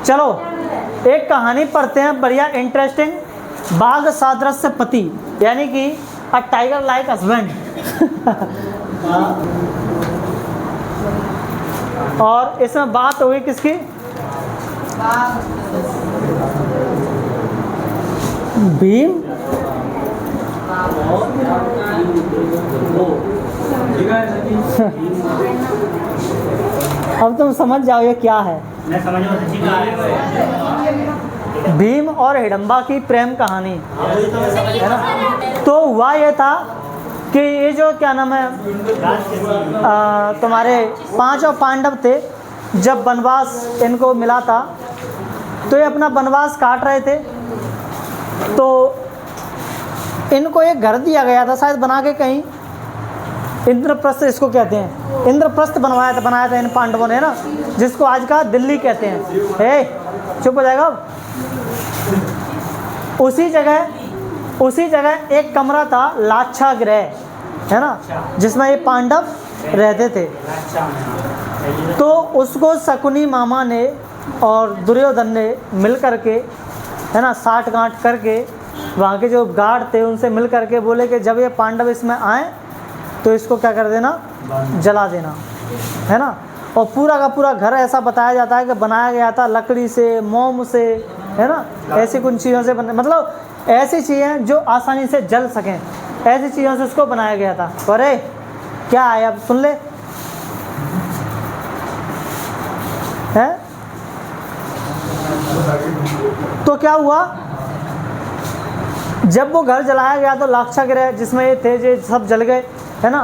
चलो एक कहानी पढ़ते हैं बढ़िया इंटरेस्टिंग। बाघ सादृश्य पति, यानी कि अ टाइगर लाइक हस्बैंड। और इसमें बात हुई किसकी? भीम अब तुम समझ जाओ ये क्या है। भीम और हिडम्बा की प्रेम कहानी है ना। तो हुआ ये था कि ये जो क्या नाम है तुम्हारे पांचों पांडव थे, जब वनवास इनको मिला था तो ये अपना वनवास काट रहे थे। तो इनको एक घर दिया गया था शायद बना के कहीं, इंद्रप्रस्थ इसको कहते हैं। इंद्रप्रस्थ बनाया था इन पांडवों ने ना, जिसको आज का दिल्ली कहते हैं। चुप हो जाएगा। उसी जगह एक कमरा था लाक्षागृह, है ना, जिसमें ये पांडव रहते थे। तो उसको शकुनी मामा ने और दुर्योधन ने मिल करके, है ना, साठ गांठ करके वहाँ के जो गार्ड थे उनसे मिल करके बोले कि जब ये पांडव इसमें आए तो इसको क्या कर देना, जला देना, है ना। और पूरा का पूरा घर ऐसा बताया जाता है कि बनाया गया था लकड़ी से, मोम से, है ना, ऐसी कुछ चीज़ों से मतलब ऐसी चीज़ें जो आसानी से जल सकें, ऐसी चीज़ों से उसको बनाया गया था। अरे क्या है, अब सुन ले। है तो क्या हुआ, जब वो घर जलाया गया तो लाक्षागृह जिसमें ये थे ये सब जल गए, है ना।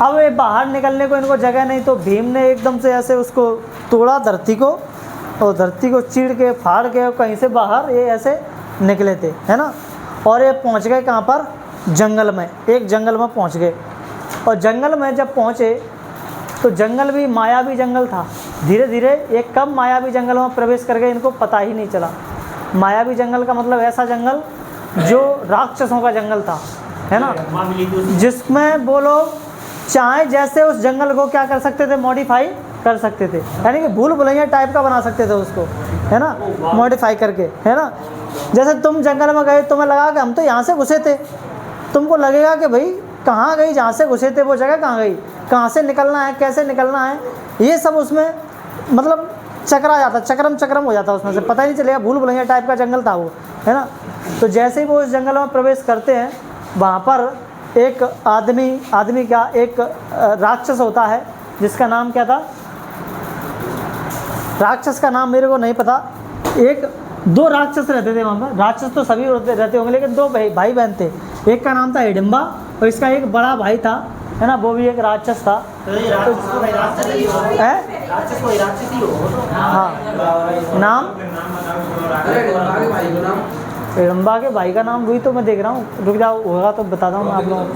अब ये बाहर निकलने को इनको जगह नहीं, तो भीम ने एकदम से ऐसे उसको तोड़ा धरती को, और धरती को चीड़ के फाड़ के कहीं से बाहर ये ऐसे निकले थे, है ना। और ये पहुंच गए कहाँ पर, जंगल में, एक जंगल में पहुंच गए। और जंगल में जब पहुंचे तो जंगल भी मायावी जंगल था। धीरे धीरे ये कब मायावी जंगल में प्रवेश कर गए इनको पता ही नहीं चला। मायावी जंगल का मतलब ऐसा जंगल जो राक्षसों का जंगल था, है ना, जिसमें वो लोग चाहे जैसे उस जंगल को क्या कर सकते थे, मॉडिफाई कर सकते थे, यानी कि भूल भुलैया टाइप का बना सकते थे उसको, है ना, मॉडिफाई करके, है ना। जैसे तुम जंगल में गए, तुम्हें लगा कि हम तो यहाँ से घुसे थे, तुमको लगेगा कि भाई कहाँ गई, जहाँ से घुसे थे वो जगह कहाँ गई, कहाँ से निकलना है, कैसे निकलना है, ये सब उसमें मतलब चकरा जाता, चक्रम हो जाता, उसमें से पता ही नहीं चलेगा। भूल भुलैया टाइप का जंगल था वो, है ना। तो जैसे ही वो उस जंगल में प्रवेश करते हैं, वहाँ पर एक आदमी क्या, एक राक्षस होता है जिसका नाम क्या था, राक्षस का नाम मेरे को नहीं पता। दो राक्षस रहते थे वहाँ पर, राक्षस तो सभी रहते होंगे लेकिन दो भाई बहन थे। एक का नाम था हिडिम्बा और इसका एक बड़ा भाई था, है ना, वो भी एक राक्षस था। हाँ, नाम हिडिम्बा के भाई का नाम वही तो मैं देख रहा हूँ, रुक जाओ, होगा तो बताता हूँ मैं आप लोगों को।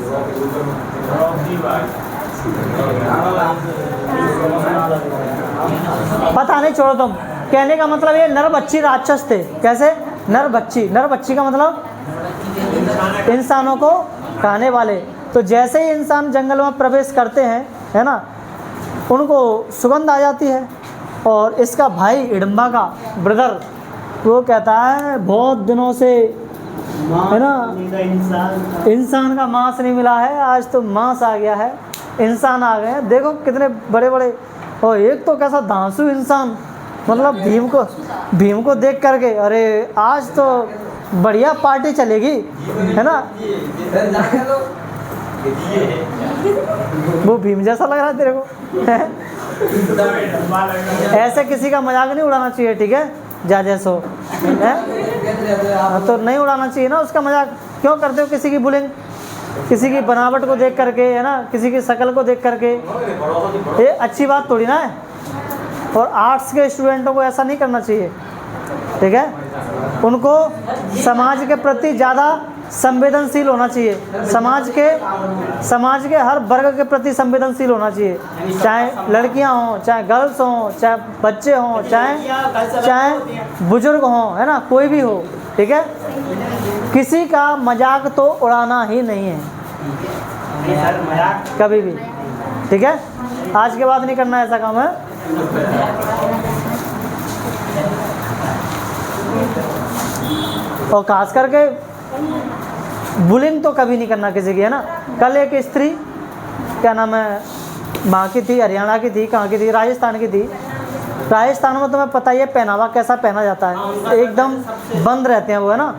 पता नहीं, छोड़ो तुम। कहने का मतलब ये नर बच्ची राक्षस थे। कैसे? नर बच्ची का मतलब इंसानों को खाने वाले। तो जैसे ही इंसान जंगल में प्रवेश करते हैं, है ना, उनको सुगंध आ जाती है। और इसका भाई हिडिम्बा का ब्रदर वो कहता है बहुत दिनों से, है ना, इंसान का मांस नहीं मिला है, आज तो मांस आ गया है, इंसान आ गए हैं, देखो कितने बड़े बड़े। और एक तो कैसा धांसू इंसान, मतलब भीम को देख करके अरे आज तो बढ़िया पार्टी चलेगी, है ना। वो भीम जैसा लग रहा है तेरे को। ऐसे किसी का मजाक नहीं उड़ाना चाहिए, ठीक है, जा सो है तो नहीं उड़ाना चाहिए ना उसका मजाक। क्यों करते हो किसी की बुलिंग, किसी की बनावट को देख करके, है ना, किसी की शक्ल को देख करके, ये अच्छी बात थोड़ी ना है। और आर्ट्स के स्टूडेंटों को ऐसा नहीं करना चाहिए, ठीक है। उनको समाज के प्रति ज़्यादा संवेदनशील होना चाहिए, समाज के हर वर्ग के प्रति संवेदनशील होना चाहिए, चाहे लड़कियां हों, चाहे गर्ल्स हों, चाहे बच्चे हों, चाहे बुजुर्ग हों, है ना, कोई भी हो, ठीक है। किसी का मजाक तो उड़ाना ही नहीं है कभी भी, ठीक है। आज के बाद नहीं करना ऐसा काम है। और खास करके बुलिंग तो कभी नहीं करना किसी की, है ना। कल एक स्त्री, क्या नाम है, वहाँ की थी, हरियाणा की थी, कहाँ की थी, राजस्थान की थी। राजस्थान में तुम्हें पता ही है पहनावा कैसा पहना जाता है, एकदम बंद रहते हैं वो, है ना,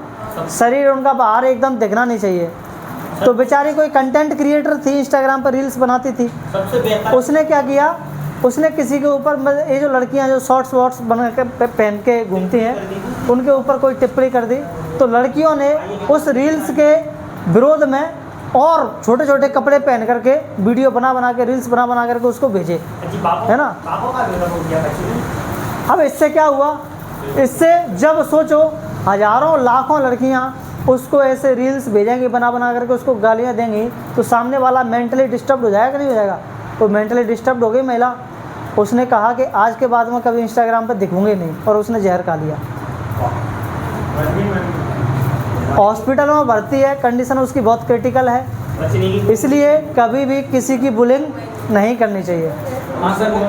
शरीर उनका बाहर एकदम दिखना नहीं चाहिए। तो बेचारी कोई कंटेंट क्रिएटर थी, इंस्टाग्राम पर रील्स बनाती थी। उसने क्या किया, उसने किसी के ऊपर, ये जो लड़कियां जो शॉर्ट्स वॉर्ट्स बना के पहन के घूमती हैं, उनके ऊपर कोई टिप्पणी कर दी। तो लड़कियों ने उस रील्स के विरोध में और छोटे छोटे कपड़े पहन करके वीडियो बना के, रील्स बना करके उसको भेजे, है ना। अब इससे क्या हुआ, इससे जब सोचो हजारों लाखों लड़कियां उसको ऐसे रील्स भेजेंगी, बना करके उसको गालियां देंगी, तो सामने वाला मेंटली डिस्टर्ब हो जाएगा, नहीं हो जाएगा। तो मेंटली डिस्टर्ब हो गई महिला। उसने कहा कि आज के बाद मैं कभी इंस्टाग्राम पर दिखूंगी नहीं, और उसने जहर खा लिया। हॉस्पिटल में भर्ती है, कंडीशन उसकी बहुत क्रिटिकल है, इसलिए कभी भी किसी की बुलिंग नहीं करनी चाहिए,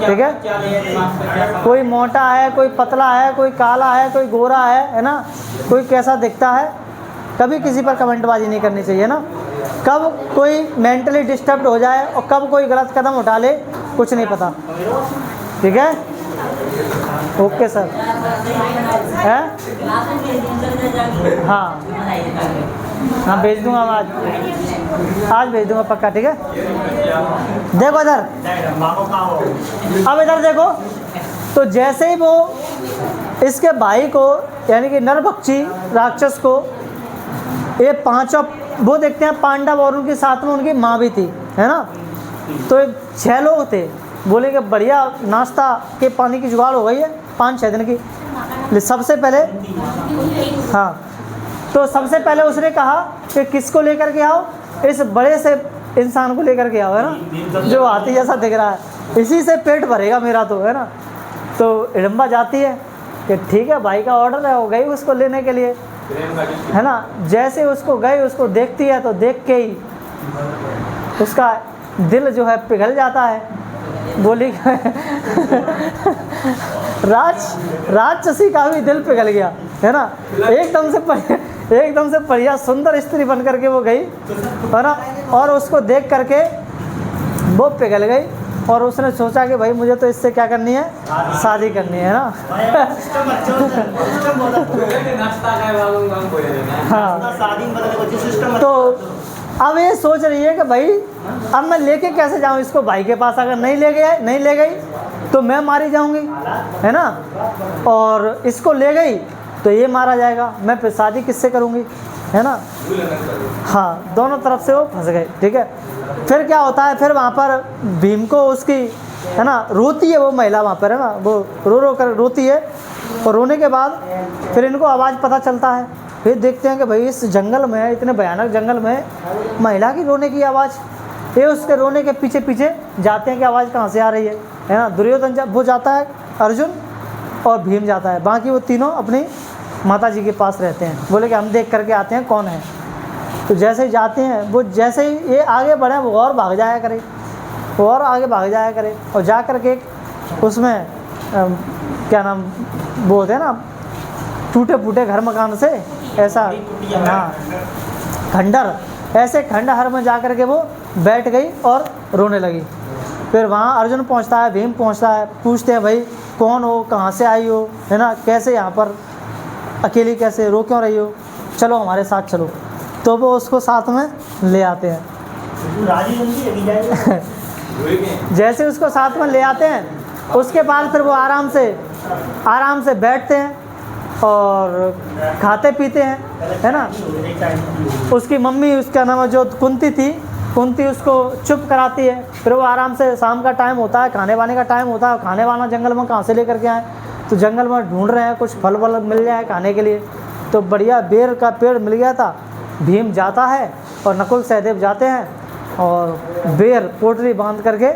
ठीक है। कोई मोटा है, कोई पतला है, कोई काला है, कोई गोरा है ना, कोई कैसा दिखता है, कभी किसी पर कमेंटबाजी नहीं करनी चाहिए ना। कब कोई मेंटली डिस्टर्ब हो जाए और कब कोई गलत कदम उठा ले, कुछ नहीं पता, ठीक है। ओके सर, है, हाँ हाँ भेज दूंगा, आज भेज दूंगा पक्का, ठीक है। देखो इधर, अब इधर देखो, तो जैसे ही वो इसके भाई को, यानी कि नरभक्षी राक्षस को, ये पांचों वो देखते हैं पांडव, और उनके साथ में उनकी माँ भी थी, है ना। तो 6 लोग थे, बोले कि बढ़िया नाश्ता के पानी की जुगाड़ हो गई है 5-6 दिन की। सबसे पहले, हाँ, तो सबसे पहले उसने कहा कि किसको लेकर के आओ, इस बड़े से इंसान को लेकर के आओ, है ना, जो हाथी जैसा दिख रहा है, इसी से पेट भरेगा मेरा, तो है ना। तो हिडम्बा जाती है कि ठीक है भाई का ऑर्डर है, वो गई उसको लेने के लिए, है ना। जैसे उसको गई, उसको देखती है तो देख के ही उसका दिल जो है पिघल जाता है। बोली राक्षसी का भी दिल पिघल गया, है ना। एकदम से बढ़िया सुंदर स्त्री बन करके वो गई, है ना, और उसको देख करके वो पिघल गई, और उसने सोचा कि भाई मुझे तो इससे क्या करनी है, शादी करनी है ना। हाँ, तो अब ये सोच रही है कि भाई अब मैं लेके कैसे जाऊँ इसको भाई के पास, अगर नहीं ले गई तो मैं मारी जाऊंगी, है ना, और इसको ले गई तो ये मारा जाएगा, मैं फिर शादी किससे करूँगी, है ना। हाँ, दोनों तरफ से वो फंस गए, ठीक है। फिर क्या होता है, फिर वहाँ पर भीम को उसकी, है ना, रोती है वो महिला वहाँ पर, है ना, वो रो कर रोती है, और रोने के बाद फिर इनको आवाज़ पता चलता है। फिर देखते हैं कि भाई इस जंगल में, इतने भयानक जंगल में महिला की रोने की आवाज़, ये उसके रोने के पीछे पीछे जाते हैं कि आवाज़ कहाँ से आ रही है ना। दुर्योधन वो जाता है, अर्जुन और भीम जाता है, बाकी वो तीनों अपनी माता जी के पास रहते हैं। बोले कि हम देख करके आते हैं कौन है। तो जैसे ही जाते हैं, वो जैसे ही ये आगे बढ़े, वो और भाग जाया करे, वो और आगे भाग जाया करे, और जा कर के उसमें क्या नाम बोलते हैं ना, टूटे फूटे घर मकान से ऐसा, हाँ, खंडहर, ऐसे खंडहर में जा कर के वो बैठ गई और रोने लगी। फिर वहाँ अर्जुन पहुँचता है, भीम पहुँचता है, पूछते हैं भाई कौन हो, कहाँ से आई हो, है ना, कैसे यहाँ पर अकेली कैसे, रो क्यों रही हो, चलो हमारे साथ चलो। तो वो उसको साथ में ले आते हैं। जैसे उसको साथ में ले आते हैं, उसके बाद फिर वो आराम से बैठते हैं और खाते पीते हैं, है ना। उसकी मम्मी, उसका नाम जो कुंती उसको चुप कराती है। फिर वो आराम से, शाम का टाइम होता है, खाने वाने का टाइम होता है, खाने वाना जंगल में कहाँ से लेकर के आए, तो जंगल में ढूंढ रहे हैं कुछ फल वल मिल जाए खाने के लिए। तो बढ़िया बेर का पेड़ मिल गया था। भीम जाता है और नकुल सहदेव जाते हैं और बेर पोटली बांध करके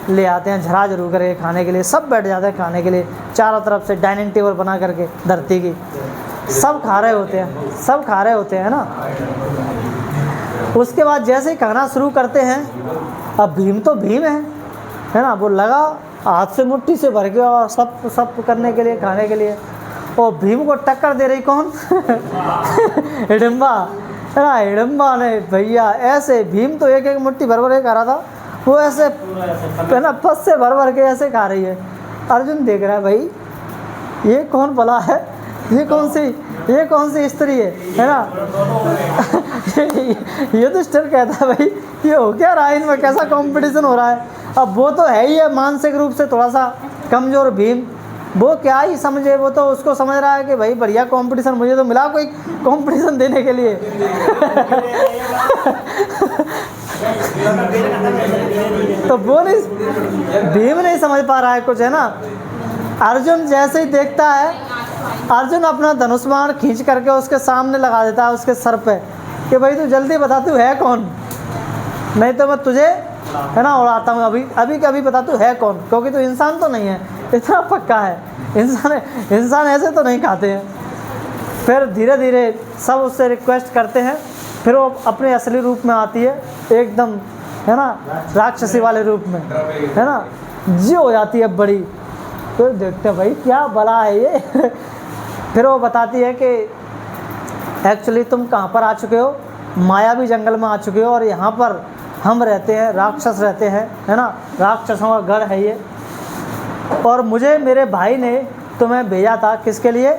ले आते हैं, झरा जरूर करके खाने के लिए। सब बैठ जाते हैं खाने के लिए, चारों तरफ से डाइनिंग टेबल बना करके धरती की, सब खा रहे होते हैं ना। उसके बाद जैसे ही खाना शुरू करते हैं, अब भीम तो भीम है ना, वो लगा हाथ से मुट्ठी से भर के और सब करने के लिए, खाने के लिए। और भीम को टक्कर दे रही कौन? हिडिंबा है ना। हिडिंबा ने भैया ऐसे, भीम तो एक एक मुट्ठी भर भर के खा रहा था, वो ऐसे है ना फस से भर भर के ऐसे खा रही है। अर्जुन देख रहा है भाई ये कौन भला है, ये कौन सी स्त्री है ना। युधिष्ठिर कहता है भाई ये हो क्या रहा है, इनमें कैसा कंपटीशन हो रहा है। अब वो तो है ही है मानसिक रूप से थोड़ा सा कमजोर भीम, वो क्या ही समझे, वो तो उसको समझ रहा है कि भाई बढ़िया कंपटीशन, मुझे तो मिला कोई कंपटीशन देने के लिए। तो वो नहीं, भीम नहीं समझ पा रहा है कुछ, है ना। अर्जुन जैसे ही देखता है, अर्जुन अपना धनुष बाण खींच करके उसके सामने लगा देता है, उसके सर पे, कि भाई तू जल्दी बता तू है कौन, नहीं तो मैं तुझे है ना उड़ाता हूँ, अभी बता तू है कौन, क्योंकि तू इंसान तो नहीं है, इतना पक्का है, इंसान ऐसे तो नहीं खाते हैं। फिर धीरे धीरे सब उससे रिक्वेस्ट करते हैं, फिर वो अपने असली रूप में आती है एकदम, है ना राक्षसी वाले रूप में, है ना जी हो जाती है बड़ी। फिर देखते हैं भाई क्या भला है ये। फिर वो बताती है कि एक्चुअली तुम कहाँ पर आ चुके हो, मायावी जंगल में आ चुके हो, और यहाँ पर हम रहते हैं, राक्षस रहते हैं, है ना, राक्षसों का घर है ये। और मुझे मेरे भाई ने तुम्हें भेजा था किसके लिए,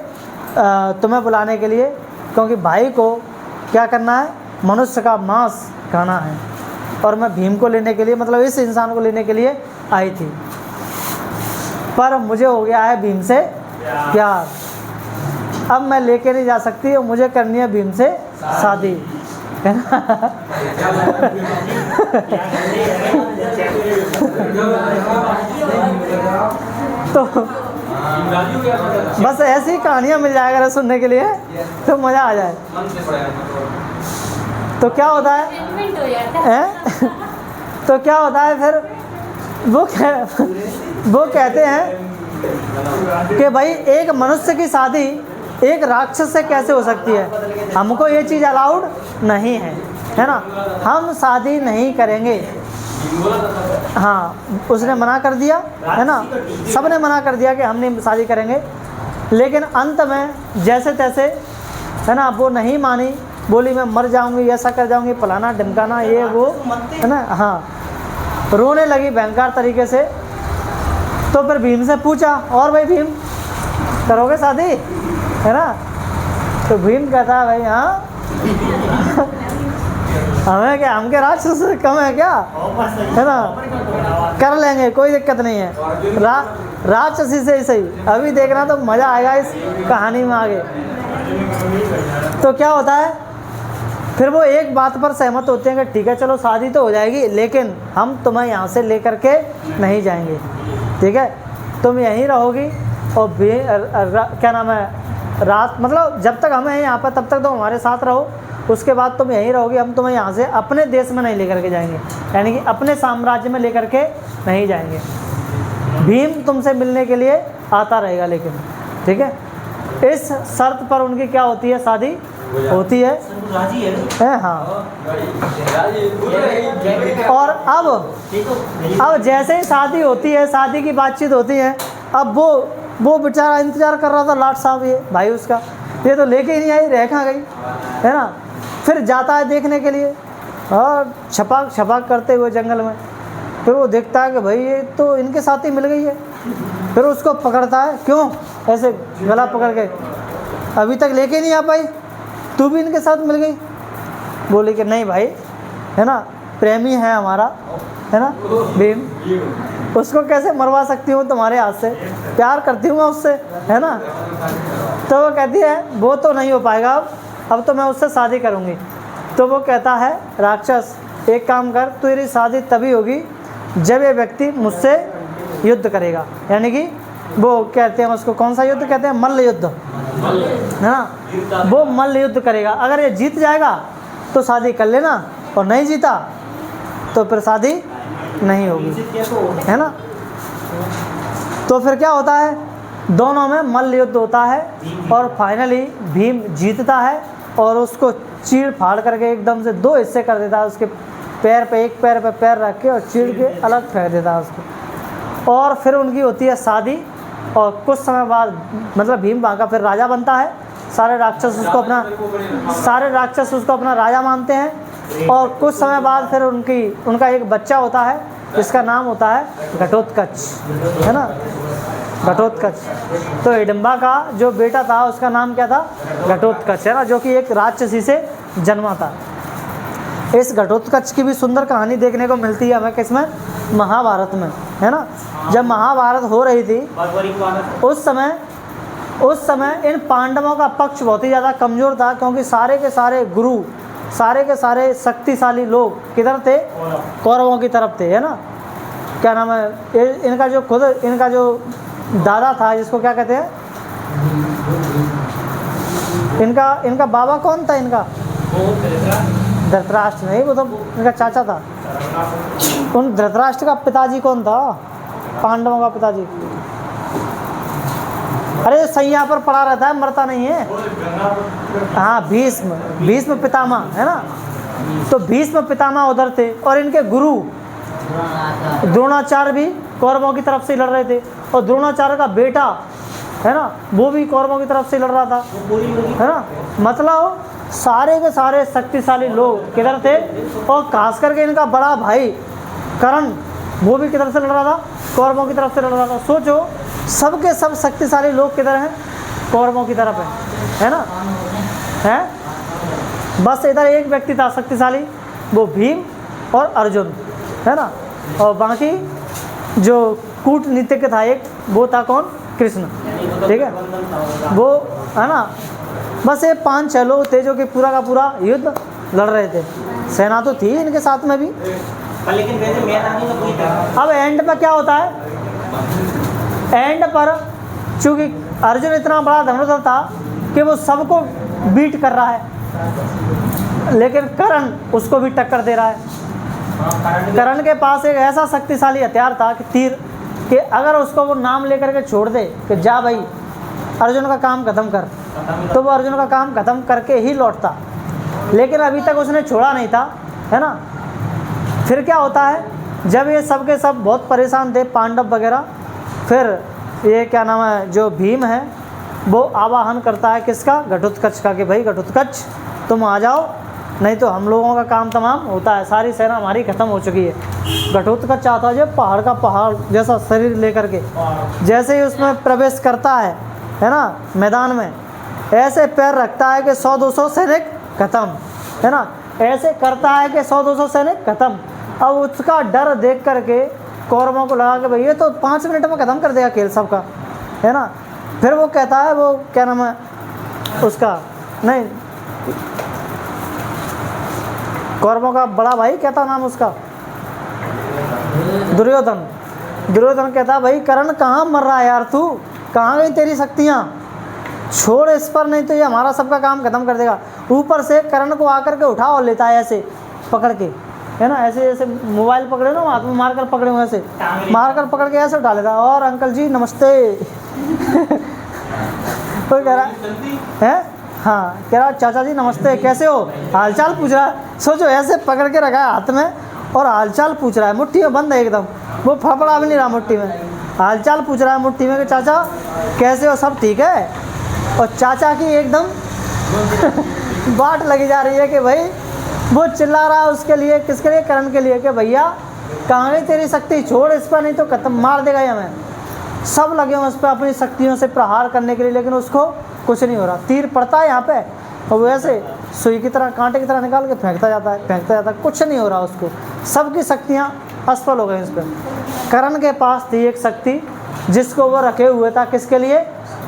तुम्हें बुलाने के लिए, क्योंकि भाई को क्या करना है, मनुष्य का मांस खाना है, और मैं भीम को लेने के लिए, मतलब इस इंसान को लेने के लिए आई थी, पर मुझे हो गया है भीम से प्यार, अब मैं लेके नहीं जा सकती और मुझे करनी है भीम से शादी, है ना। तो बस ऐसी कहानियाँ मिल जाया करें सुनने के लिए तो मज़ा आ जाए। तो क्या होता है? तो क्या होता है फिर वो कहते हैं कि भाई एक मनुष्य की शादी एक राक्षस से कैसे हो सकती है, हमको ये चीज़ अलाउड नहीं है ना, हम शादी नहीं करेंगे। हाँ उसने मना कर दिया, है ना, सबने मना कर दिया कि हम नहीं शादी करेंगे, लेकिन अंत में जैसे तैसे, है ना, वो नहीं मानी, बोली मैं मर जाऊंगी, ऐसा कर जाऊंगी, फलाना ढमकाना ये वो, है ना। हाँ रोने लगी भयंकर तरीके से। तो फिर भीम से पूछा, और भाई भीम करोगे शादी, है ना। तो भीम कहता है भाई हाँ हमें क्या, हम के राक्षस से कम है क्या, है ना, कर लेंगे कोई दिक्कत नहीं है, राक्षसी से ही सही, अभी देखना तो मज़ा आएगा इस कहानी में आगे। तो क्या होता है फिर वो एक बात पर सहमत होते हैं कि ठीक है चलो शादी तो हो जाएगी, लेकिन हम तुम्हें यहाँ से लेकर के नहीं जाएंगे, ठीक है, तुम यहीं रहोगी, और क्या नाम है रात, मतलब जब तक हमें यहाँ पर तब तक तो हमारे साथ रहो, उसके बाद तुम यहीं रहोगी, हम तुम्हें यहाँ से अपने देश में नहीं लेकर के जाएंगे, यानी कि अपने साम्राज्य में लेकर के नहीं जाएंगे। भीम तुमसे मिलने के लिए आता रहेगा, लेकिन ठीक है इस शर्त पर उनकी क्या होती है, शादी होती है, हाँ। और अब जैसे ही शादी होती है, शादी की बातचीत होती है, अब वो बेचारा इंतज़ार कर रहा था लाट साहब, ये भाई उसका, ये तो लेके ही नहीं आई, रह कहाँ गई, है ना। फिर जाता है देखने के लिए, और छपाक करते हुए जंगल में, फिर वो देखता है कि भाई ये तो इनके साथ ही मिल गई है। फिर उसको पकड़ता है, क्यों ऐसे गला पकड़ के, अभी तक लेके नहीं आ पाई, तू भी इनके साथ मिल गई। बोले कि नहीं भाई, है ना, प्रेमी है हमारा, है ना भीम, उसको कैसे मरवा सकती हूँ तुम्हारे हाथ से, प्यार करती हूँ मैं उससे, है ना। तो वो कहती है वो तो नहीं हो पाएगा, अब तो मैं उससे शादी करूँगी। तो वो कहता है राक्षस एक काम कर, तेरी शादी तभी होगी जब ये व्यक्ति मुझसे युद्ध करेगा, यानी कि वो कहते हैं उसको, कौन सा युद्ध कहते हैं, मल्ल युद्ध, है ना, वो मल्ल युद्ध करेगा। अगर ये जीत जाएगा तो शादी कर लेना, और नहीं जीता तो फिर शादी नहीं होगी, है ना। तो फिर क्या होता है, दोनों में मल्ल युद्ध होता है, और फाइनली भीम जीतता है, और उसको चीड़ फाड़ करके एकदम से दो हिस्से कर देता है, उसके पैर पे, एक पैर पे पैर रख के और चीड़ के अलग फेंक देता है उसको। और फिर उनकी होती है शादी, और कुछ समय बाद मतलब भीम वहाँ का फिर राजा बनता है। सारे राक्षस उसको अपना राजा मानते हैं। और कुछ समय बाद फिर उनका एक बच्चा होता है जिसका नाम होता है घटोत्कच, है ना, घटोत्कच। तो हिडिंबा का जो बेटा था उसका नाम क्या था? घटोत्कच, है ना, जो कि एक राक्षसी से जन्मा था। इस घटोत्कच की भी सुंदर कहानी देखने को मिलती है हमें किसमें? महाभारत में, है ना। जब महाभारत हो रही थी उस समय इन पांडवों का पक्ष बहुत ही ज़्यादा कमज़ोर था, क्योंकि सारे के सारे गुरु, सारे के सारे शक्तिशाली लोग किधर थे? कौरवों की तरफ थे, है ना। क्या नाम है इनका जो दादा था, जिसको क्या कहते हैं, इनका बाबा कौन था? इनका धृतराष्ट्र नहीं, वो तो इनका चाचा था। उन धृतराष्ट्र का पिताजी कौन था? पांडवों का पिताजी, अरे सैया पर पड़ा रहता है, मरता नहीं है। हाँ, भीष्म पितामह, है ना। तो भीष्म पितामह उधर थे, और इनके गुरु द्रोणाचार्य भी कौरवों की तरफ से लड़ रहे थे, और द्रोणाचार्य का बेटा, है ना, वो भी कौरवों की तरफ से लड़ रहा था, है ना। मतलब सारे के सारे शक्तिशाली लोग किधर थे? और खास करके इनका बड़ा भाई कर्ण, वो भी किधर से लड़ रहा था? कौरवों की तरफ से लड़ रहा था। सोचो, सबके सब शक्तिशाली लोग किधर हैं? कौरवों की तरफ है ना, है। बस इधर एक व्यक्ति था शक्तिशाली, वो भीम और अर्जुन, है ना। और बाकी जो कूटनीतिज्ञ था एक, वो था कौन? कृष्ण, ठीक है, वो, है ना। बस ये 5-6 लोग थे जो कि पूरा का पूरा युद्ध लड़ रहे थे। सेना तो थी इनके साथ में भी, लेकिन अब एंड पर क्या होता है? एंड पर चूंकि अर्जुन इतना बड़ा धनुर्धर था कि वो सबको बीट कर रहा है, लेकिन कर्ण उसको भी टक्कर दे रहा है। कर्ण के पास एक ऐसा शक्तिशाली हथियार था कि तीर, कि अगर उसको वो नाम लेकर के छोड़ दे कि जा भाई अर्जुन का काम खत्म कर, तो वो अर्जुन का काम खत्म करके ही लौटता। लेकिन अभी तक उसने छोड़ा नहीं था, है ना। फिर क्या होता है, जब ये सब के सब बहुत परेशान थे, पांडव वगैरह, फिर ये क्या नाम है, जो भीम है वो आवाहन करता है किसका? घटोत्कच का, कि भाई घटोत्कच तुम आ जाओ, नहीं तो हम लोगों का काम तमाम होता है, सारी सेना हमारी ख़त्म हो चुकी है। घटोत्कच चाहता है जो पहाड़ का पहाड़ जैसा शरीर लेकर के, जैसे ही उसमें प्रवेश करता है ना, मैदान में ऐसे पैर रखता है कि 100-200 सैनिक खत्म, है ना। ऐसे करता है कि 100-200 सैनिक खत्म। अब उसका डर देख करके कौरवों को लगा कि भाई ये तो 5 मिनट में ख़त्म कर देगा खेल सबका, है ना। फिर वो कहता है, वो क्या नाम है उसका, नहीं, कौरवों का बड़ा भाई, क्या था नाम उसका? दुर्योधन। दुर्योधन कहता, भाई कर्ण कहाँ मर रहा है यार, तू कहाँ गई तेरी शक्तियाँ, छोड़ इस पर, नहीं तो ये हमारा सबका काम खत्म कर देगा। ऊपर से कर्ण को आकर के उठा और लेता है ऐसे पकड़ के, है ना, ऐसे जैसे मोबाइल पकड़े ना, हाथ में मार कर पकड़े हुए, ऐसे मार कर पकड़ के ऐसे उठा लेता है, और अंकल जी नमस्ते। तो कह रहा है, हाँ, कह रहा चाचा जी नमस्ते, कैसे हो, हालचाल पूछ रहा है। सोचो, ऐसे पकड़ के रखा है हाथ में और हालचाल पूछ रहा है, मुट्ठी में बंद है एकदम, वो फड़फड़ा भी नहीं रहा मुट्ठी में, हालचाल पूछ रहा है मुट्ठी में कि चाचा कैसे हो, सब ठीक है। और चाचा की एकदम बाट लगी जा रही है कि भाई वो चिल्ला रहा है उसके लिए, किसके लिए? कर्ण के लिए, कि भैया कहाँ गई तेरी शक्ति, छोड़ इस पर, नहीं तो खत्म, मार देगा ये हमें। सब लगे हुए उस पर अपनी शक्तियों से प्रहार करने के लिए, लेकिन उसको कुछ नहीं हो रहा। तीर पड़ता है यहाँ पे और वो ऐसे सुई की तरह, कांटे की तरह निकाल के फेंकता जाता है, कुछ नहीं हो रहा उसको, सबकी शक्तियाँ असफल हो गई उस पर। कर्ण के पास थी एक शक्ति जिसको वो रखे हुए था, किसके लिए?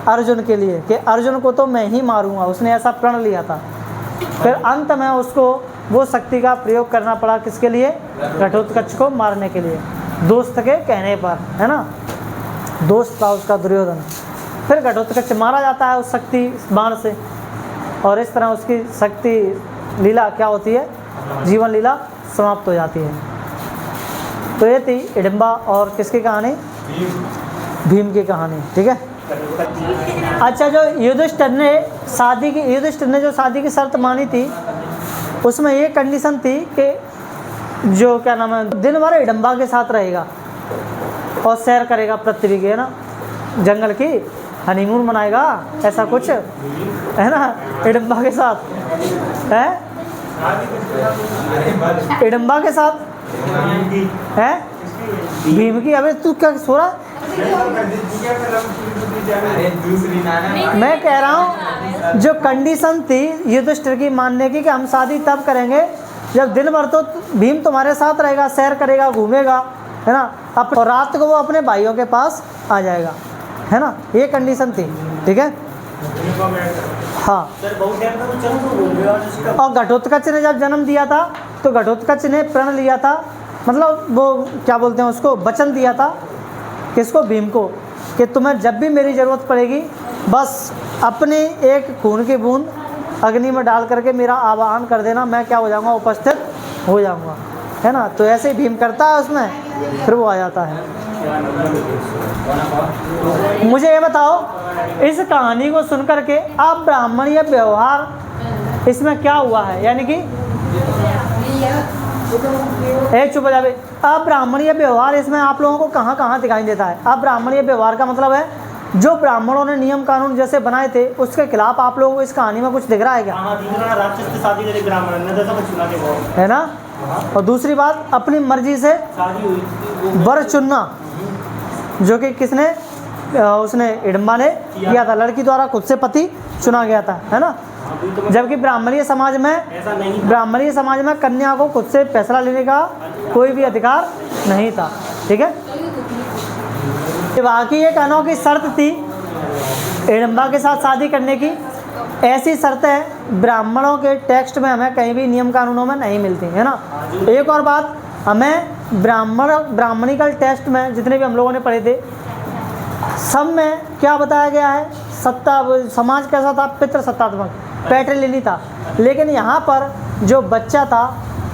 अर्जुन के लिए, कि अर्जुन को तो मैं ही मारूंगा, उसने ऐसा प्रण लिया था। फिर अंत में उसको वो शक्ति का प्रयोग करना पड़ा, किसके लिए? घटोत्कच को मारने के लिए, दोस्त के कहने पर, है ना, दोस्त था उसका दुर्योधन। फिर घटोत्कच मारा जाता है उस शक्ति बाण से, और इस तरह उसकी शक्ति लीला क्या होती है, जीवन लीला समाप्त हो जाती है। तो ये थी हिडिंबा और किसकी कहानी? भीम की कहानी, ठीक है। अच्छा, जो युधिष्ठिर ने जो शादी की शर्त मानी थी, उसमें ये कंडीशन थी कि जो क्या नाम है, दिन भर हिडिंबा के साथ रहेगा और सैर करेगा पृथ्वी के, है ना। जंगल की हनीमून मनाएगा, ऐसा कुछ है ना, हिडिंबा के साथ है, हिडिंबा के साथ है, भीम की। अबे तू क्या सो रहा? मैं कह रहा हूँ जो कंडीशन थी युधिष्ठिर की मानने की कि हम शादी तब करेंगे जब दिन भर तो भीम तुम्हारे साथ रहेगा, सैर करेगा, घूमेगा, है ना, और रात को वो अपने भाइयों के पास आ जाएगा, है ना, ये कंडीशन थी, ठीक है। हाँ, और घटोत्कच ने जब जन्म दिया था तो घटोत्कच ने प्रण लिया था, मतलब वो क्या बोलते हैं उसको, वचन दिया था किसको, भीम को, कि तुम्हें जब भी मेरी ज़रूरत पड़ेगी बस अपनी एक खून की बूंद अग्नि में डाल करके मेरा आवाहन कर देना, मैं क्या हो जाऊंगा, उपस्थित हो जाऊंगा, है ना। तो ऐसे ही भीम करता है उसमें, फिर वो आ जाता है। मुझे ये बताओ, इस कहानी को सुन करके आप ब्राह्मणीय व्यवहार इसमें क्या हुआ है, यानी कि चुप हो जाए। अब ब्राह्मणीय व्यवहार इसमें आप लोगों को कहाँ कहाँ दिखाई देता है? अब ब्राह्मणीय व्यवहार का मतलब है जो ब्राह्मणों ने नियम कानून जैसे बनाए थे उसके खिलाफ आप लोगों को इस कहानी में कुछ दिख रहा है क्या? राक्षस से शादी करे ब्राह्मण ने, है ना। और दूसरी बात, अपनी मर्जी से शादी हुई, वर चुनना, जो कि किसने, उसने हिडिंबा ने किया था, लड़की द्वारा खुद से पति चुना गया था, है ना। जबकि ब्राह्मणीय समाज में, ब्राह्मणीय समाज में कन्या को खुद से फैसला लेने का कोई भी अधिकार नहीं था, ठीक है। बाकी एक अनोखी शर्त थी हिडिंबा के साथ शादी करने की, ऐसी शर्तें ब्राह्मणों के टेक्स्ट में हमें कहीं भी नियम कानूनों में नहीं मिलती, है ना। एक और बात, हमें ब्राह्मणिकल टेक्स्ट में जितने भी हम लोगों ने पढ़े थे सब में क्या बताया गया है, सत्ता, समाज कैसा था, पितृ सत्तात्मक, पैट्रिलिनी था। लेकिन यहाँ पर जो बच्चा था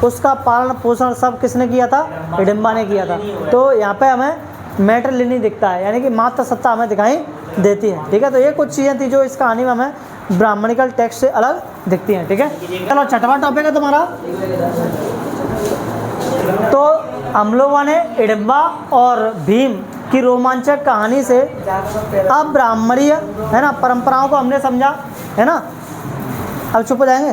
उसका पालन पोषण सब किसने किया था, हिडिंबा ने किया था। तो यहाँ पे हमें मैट्रिलिनी दिखता है, यानी कि मातृ सत्ता हमें दिखाई देती है, ठीक है। तो ये कुछ चीज़ें थी जो इस कहानी में हमें ब्राह्मणिकल टेक्स्ट से अलग दिखती हैं, ठीक है। चलो छठवां टॉपिक है तुम्हारा। तो हम लोगों ने हिडिंबा और भीम की रोमांचक कहानी से अब ब्राह्मणीय, है ना, परंपराओं को हमने समझा, है ना। अब चुप हो जाएंगे।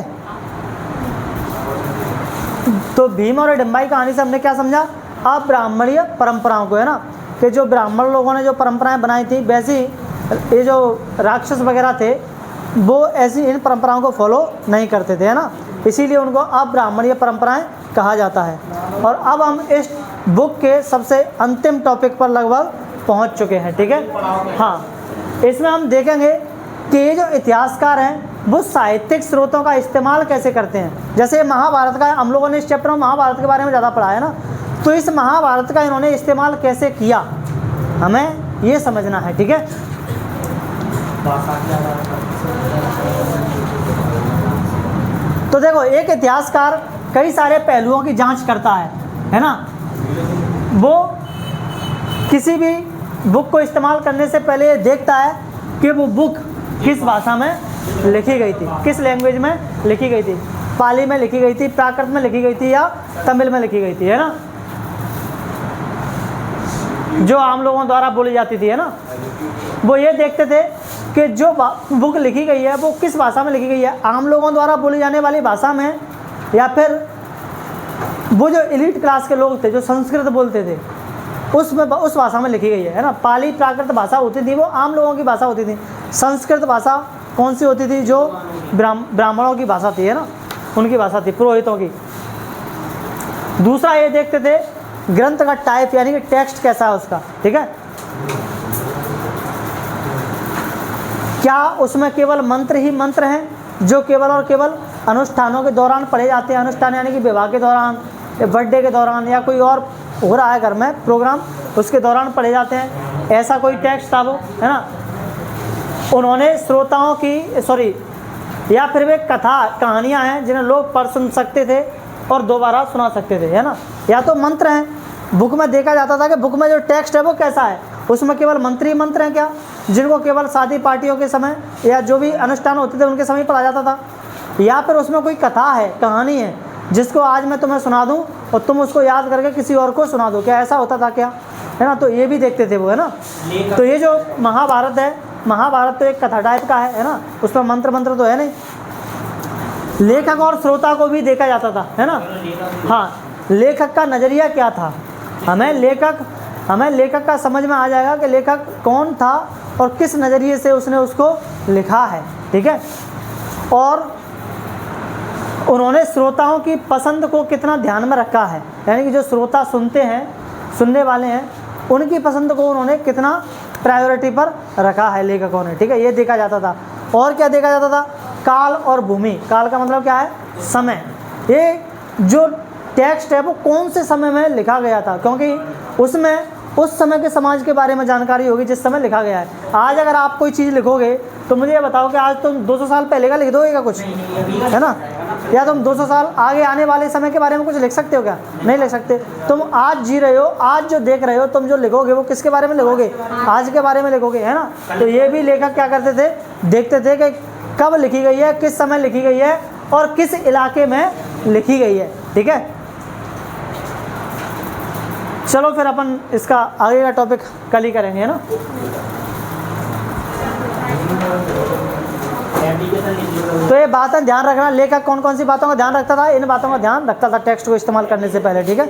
तो भीम और हिडिंबा की कहानी से हमने क्या समझा, अब ब्राह्मणीय परंपराओं को, है ना, कि जो ब्राह्मण लोगों ने जो परंपराएं बनाई थी वैसी ये जो राक्षस वगैरह थे वो ऐसी इन परंपराओं को फॉलो नहीं करते थे, है ना। इसीलिए उनको अब ब्राह्मणीय परंपराएं कहा जाता है। और अब हम इस बुक के सबसे अंतिम टॉपिक पर लगभग पहुंच चुके हैं, ठीक है। हाँ, इसमें हम देखेंगे कि ये जो इतिहासकार हैं वो साहित्यिक स्रोतों का इस्तेमाल कैसे करते हैं। जैसे महाभारत का, हम लोगों ने इस चैप्टर में महाभारत के बारे में ज़्यादा पढ़ा है ना, तो इस महाभारत का इन्होंने इस्तेमाल कैसे किया हमें ये समझना है, ठीक है। तो देखो, एक इतिहासकार कई सारे पहलुओं की जांच करता है ना। वो किसी भी बुक को इस्तेमाल करने से पहले ये देखता है कि वो बुक किस भाषा में लिखी गई थी, किस लैंग्वेज में लिखी गई थी, पाली में लिखी गई थी, प्राकृत में लिखी गई थी या तमिल में लिखी गई थी, है ना, जो आम लोगों द्वारा बोली जाती थी, है ना। वो ये देखते थे कि जो बुक लिखी गई है वो किस भाषा में लिखी गई है, आम लोगों द्वारा बोली जाने वाली भाषा में, या फिर वो जो एलीट क्लास के लोग थे जो संस्कृत बोलते थे उस भाषा में लिखी गई है ना। पाली प्राकृत भाषा होती थी, वो आम लोगों की भाषा होती थी। संस्कृत भाषा कौन सी होती थी, जो ब्राह्मणों की भाषा थी, है ना, उनकी भाषा थी, पुरोहितों की। दूसरा ये देखते थे ग्रंथ का टाइप, यानी कि टेक्स्ट कैसा है उसका, ठीक है। क्या उसमें केवल मंत्र ही मंत्र हैं जो केवल और केवल अनुष्ठानों के दौरान पढ़े जाते हैं, अनुष्ठान यानी कि विवाह के दौरान या बर्थडे के दौरान या कोई और हो रहा है घर में प्रोग्राम, उसके दौरान पढ़े जाते हैं, ऐसा कोई टेक्स्ट था वो, है ना। उन्होंने श्रोताओं की या फिर वे कहानियाँ हैं जिन्हें लोग पढ़ सुन सकते थे और दोबारा सुना सकते थे, है ना। या तो मंत्र हैं, बुक में देखा जाता था कि बुक में जो टेक्स्ट है वो कैसा है, उसमें केवल मंत्र ही मंत्र हैं क्या, जिनको केवल शादी पार्टियों के समय या जो भी अनुष्ठान होते थे उनके समय पढ़ा जाता था, या फिर उसमें कोई कथा है, कहानी है जिसको आज मैं तुम्हें सुना दूं और तुम उसको याद करके किसी और को सुना दो, क्या ऐसा होता था क्या? है ना, तो ये भी देखते थे वो, है ना। लेखक तो ये जो महाभारत है, महाभारत तो एक कथा टाइप का है ना, उसमें मंत्र तो है नहीं। लेखक और श्रोता को भी देखा जाता था, है ना। हाँ, लेखक का नज़रिया क्या था, हमें लेखक का समझ में आ जाएगा कि लेखक कौन था और किस नज़रिए से उसने उसको लिखा है, ठीक है। और उन्होंने श्रोताओं की पसंद को कितना ध्यान में रखा है, यानी कि जो श्रोता सुनते हैं, सुनने वाले हैं, उनकी पसंद को उन्होंने कितना प्रायोरिटी पर रखा है लेखकों ने, ठीक है। ये देखा जाता था। और क्या देखा जाता था, काल और भूमि। काल का मतलब क्या है, समय। ये जो टेक्स्ट है वो कौन से समय में लिखा गया था, क्योंकि उसमें उस समय के समाज के बारे में जानकारी होगी जिस समय लिखा गया है। आज अगर आप कोई चीज़ लिखोगे तो मुझे ये बताओ कि आज तुम 200 साल पहले का लिख दोगे क्या कुछ, है ना, या तुम 200 साल आगे आने वाले समय के बारे में कुछ लिख सकते हो क्या, नहीं लिख सकते। तुम आज जी रहे हो, आज जो देख रहे हो, तुम जो लिखोगे वो किसके बारे में लिखोगे, आज के बारे में लिखोगे, है ना। तो ये भी लेखक क्या करते थे, देखते थे कि कब लिखी गई है, किस समय लिखी गई है और किस इलाके में लिखी गई है, ठीक है। चलो फिर अपन इसका आगे का टॉपिक कल ही करेंगे, है ना। तो ये बातें ध्यान रखना, लेखक कौन कौन सी बातों का ध्यान रखता था, इन बातों का ध्यान रखता था टेक्स्ट को इस्तेमाल करने से पहले, ठीक है।